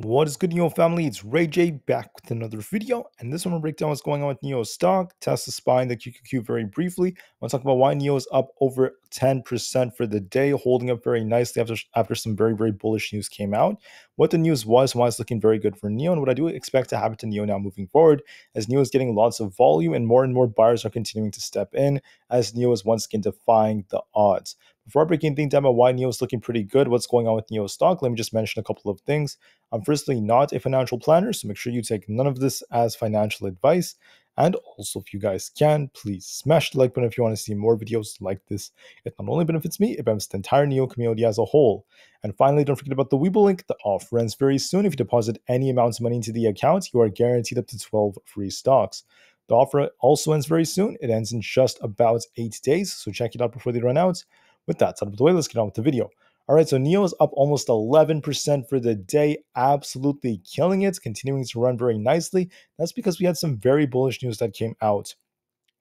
What is good, NIO family? It's Rey-Jay back with another video, and this one will break down what's going on with NIO stock, Tesla SPY, and the QQQ very briefly. I'll talk about why NIO is up over 10% for the day, holding up very nicely after some very bullish news came out. What the news was, and why it's looking very good for NIO, and what I do expect to happen to NIO now moving forward, as NIO is getting lots of volume and more buyers are continuing to step in, as NIO is once again defying the odds. Before breaking things down about why NIO is looking pretty good, what's going on with NIO stock, let me just mention a couple of things. I'm firstly not a financial planner, so make sure you take none of this as financial advice. And also, if you guys can, please smash the like button if you want to see more videos like this. It not only benefits me, it benefits the entire NIO community as a whole. And finally, don't forget about the Webull link. The offer ends very soon. If you deposit any amounts of money into the account, you are guaranteed up to 12 free stocks. The offer also ends very soon. It ends in just about 8 days, so check it out before they run out. With that out of the way, let's get on with the video. All right, so NIO is up almost 11% for the day, absolutely killing it, continuing to run very nicely. That's because we had some very bullish news that came out.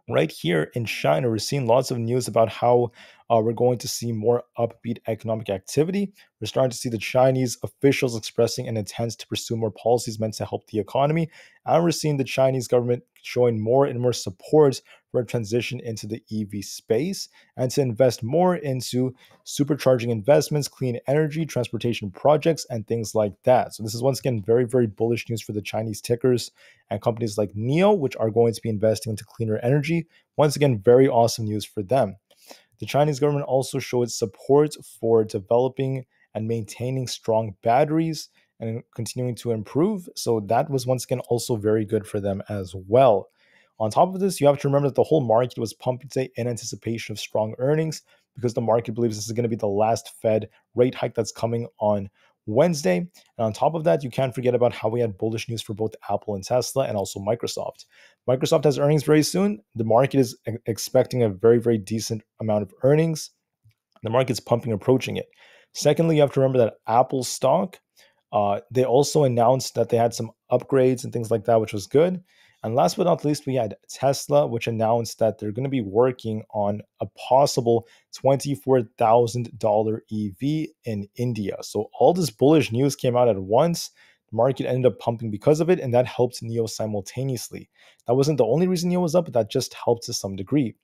Right here in China, we're seeing lots of news about how we're going to see more upbeat economic activity. We're starting to see the Chinese officials expressing an intent to pursue more policies meant to help the economy. And we're seeing the Chinese government showing more and more support for a transition into the EV space and to invest more into supercharging investments, clean energy, transportation projects, and things like that. So this is once again very bullish news for the Chinese tickers and companies like NIO, which are going to be investing into cleaner energy. Once again, very awesome news for them. The Chinese government also showed support for developing and maintaining strong batteries and continuing to improve. So that was once again also very good for them as well. On top of this, you have to remember that the whole market was pumping today in anticipation of strong earnings because the market believes this is going to be the last Fed rate hike that's coming on Wednesday. And on top of that, you can't forget about how we had bullish news for both Apple and Tesla and also Microsoft. Microsoft has earnings very soon. The market is expecting a very decent amount of earnings. The market's pumping, approaching it. Secondly, you have to remember that Apple stock, they also announced that they had some upgrades and things like that, which was good. And last but not least, we had Tesla, which announced that they're going to be working on a possible $24,000 EV in India. So all this bullish news came out at once. The market ended up pumping because of it, and that helped NIO simultaneously. That wasn't the only reason NIO was up, but that just helped to some degree.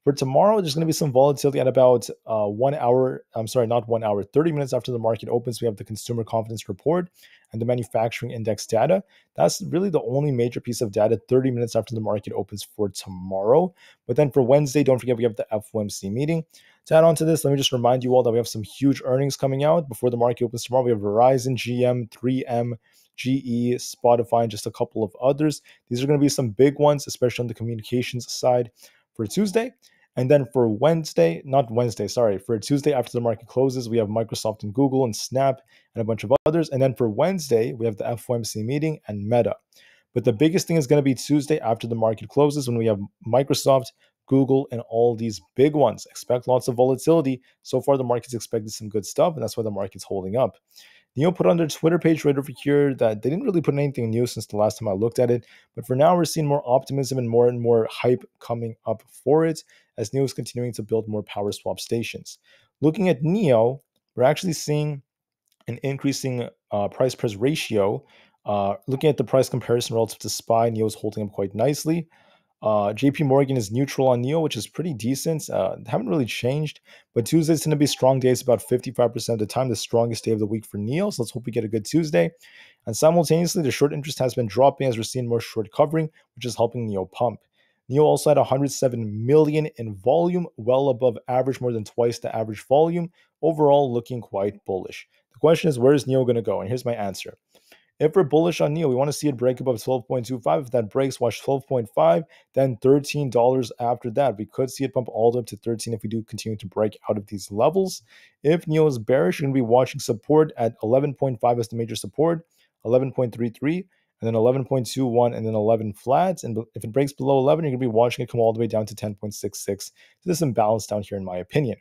For tomorrow, there's going to be some volatility at about 1 hour. I'm sorry, not 1 hour, 30 minutes after the market opens. We have the consumer confidence report and the manufacturing index data. That's really the only major piece of data 30 minutes after the market opens for tomorrow. But then for Wednesday, don't forget we have the FOMC meeting. To add on to this, let me just remind you all that we have some huge earnings coming out before the market opens tomorrow. We have Verizon, GM, 3M, GE, Spotify, and just a couple of others. These are going to be some big ones, especially on the communications side for Tuesday. And then for Wednesday, not Wednesday, sorry, for Tuesday after the market closes, we have Microsoft and Google and Snap and a bunch of others. And then for Wednesday, we have the FOMC meeting and Meta. But the biggest thing is going to be Tuesday after the market closes when we have Microsoft, Google, and all these big ones. Expect lots of volatility. So far, the market's expected some good stuff, and that's why the market's holding up. NIO put on their Twitter page right over here that they didn't really put anything new since the last time I looked at it. But for now, we're seeing more optimism and more hype coming up for it as NIO is continuing to build more power swap stations. Looking at NIO, we're actually seeing an increasing price-price ratio. Looking at the price comparison relative to SPY, NIO is holding up quite nicely. JP Morgan is neutral on NIO, which is pretty decent. Haven't really changed, but Tuesdays tend to be strong days about 55% of the time, the strongest day of the week for NIO. So let's hope we get a good Tuesday. And simultaneously, the short interest has been dropping as we're seeing more short covering, which is helping NIO pump. NIO also had 107 million in volume, well above average, more than twice the average volume. Overall, looking quite bullish. The question is, where is NIO going to go? And here's my answer. If we're bullish on NIO, we want to see it break above 12.25. If that breaks, watch 12.5, then $13 after that. We could see it pump all the way up to 13 if we do continue to break out of these levels. If NIO is bearish, you're going to be watching support at 11.5 as the major support, 11.33, and then 11.21, and then 11 flats. And if it breaks below 11, you're going to be watching it come all the way down to 10.66. So there's some balance down here in my opinion.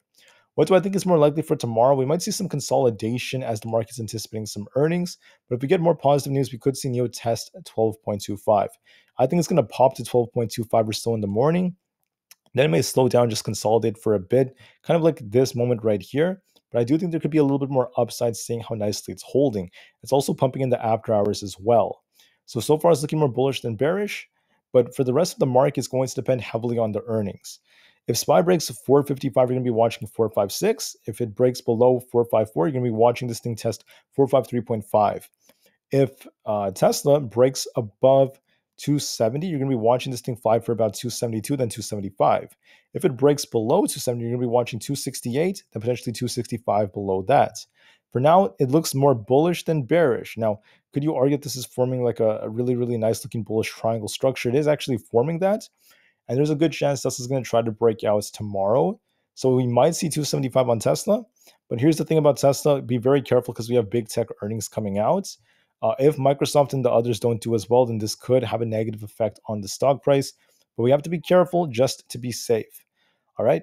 What do I think is more likely for tomorrow? We might see some consolidation as the market's anticipating some earnings. But if we get more positive news, we could see NIO test at 12.25. I think it's going to pop to 12.25 or so in the morning. Then it may slow down, just consolidate for a bit, kind of like this moment right here. but I do think there could be a little bit more upside seeing how nicely it's holding. It's also pumping in the after hours as well. So far it's looking more bullish than bearish, but for the rest of the market, it's going to depend heavily on the earnings. If SPY breaks 455, you're going to be watching 456. If it breaks below 454, you're going to be watching this thing test 453.5. If Tesla breaks above 270, you're going to be watching this thing fly for about 272, then 275. If it breaks below 270, you're going to be watching 268, then potentially 265 below that. For now, it looks more bullish than bearish. Now, could you argue that this is forming like a really, really nice looking bullish triangle structure? It is actually forming that. And there's a good chance Tesla's going to try to break out tomorrow. So we might see 275 on Tesla. But here's the thing about Tesla, be very careful because we have big tech earnings coming out. If Microsoft and the others don't do as well, then this could have a negative effect on the stock price. But we have to be careful just to be safe. All right.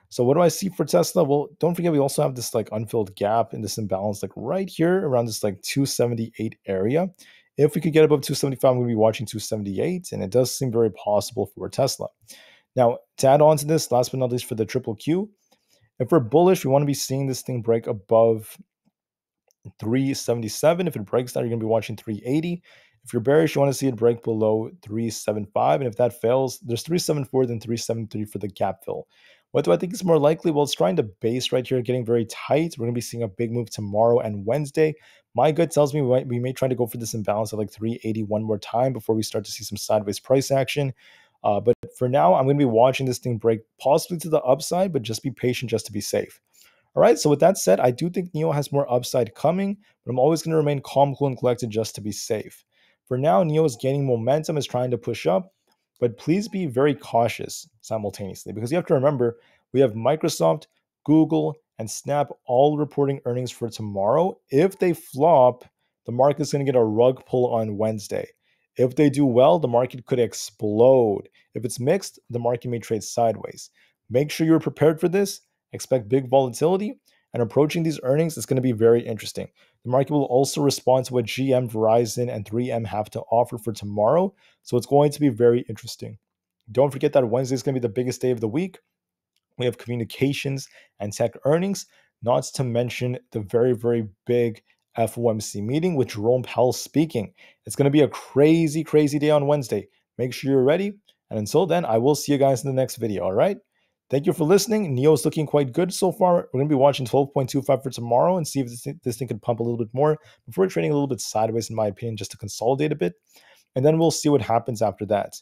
So what do I see for Tesla? Well, don't forget we also have this like unfilled gap in this imbalance, like right here around this like 278 area. If we could get above 275, I'm going to be watching 278, and it does seem very possible for Tesla. Now, to add on to this, last but not least for the triple Q, if we're bullish, we want to be seeing this thing break above 377. If it breaks that, you're going to be watching 380. If you're bearish, you want to see it break below 375. And if that fails, there's 374, then 373 for the gap fill. What do I think is more likely? Well, it's trying to base right here, getting very tight. We're going to be seeing a big move tomorrow and Wednesday. My gut tells me we may try to go for this imbalance at like 380 one more time before we start to see some sideways price action. But for now, I'm going to be watching this thing break possibly to the upside, but just be patient just to be safe. All right, so with that said, I do think NIO has more upside coming, but I'm always going to remain calm, cool, and collected just to be safe. For now, NIO is gaining momentum, is trying to push up, but please be very cautious simultaneously because you have to remember we have Microsoft, Google, and Snap all reporting earnings for tomorrow. If they flop, the market's going to get a rug pull on Wednesday. If they do well, the market could explode. If it's mixed, the market may trade sideways. Make sure you're prepared for this. Expect big volatility, and approaching these earnings is going to be very interesting. The market will also respond to what GM, Verizon, and 3M have to offer for tomorrow, so it's going to be very interesting. Don't forget that Wednesday is going to be the biggest day of the week. We have communications and tech earnings, not to mention the very, very big FOMC meeting with Jerome Powell speaking. It's going to be a crazy, crazy day on Wednesday. Make sure you're ready. And until then, I will see you guys in the next video. All right. Thank you for listening. NIO is looking quite good so far. We're going to be watching 12.25 for tomorrow and see if this thing can pump a little bit more before trading a little bit sideways, in my opinion, just to consolidate a bit. And then we'll see what happens after that.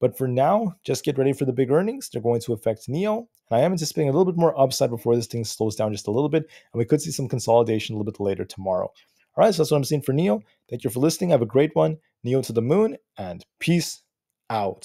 But for now, just get ready for the big earnings. They're going to affect NIO. And I am anticipating a little bit more upside before this thing slows down just a little bit. And we could see some consolidation a little bit later tomorrow. All right, so that's what I'm seeing for NIO. Thank you for listening. Have a great one. NIO to the moon, and peace out.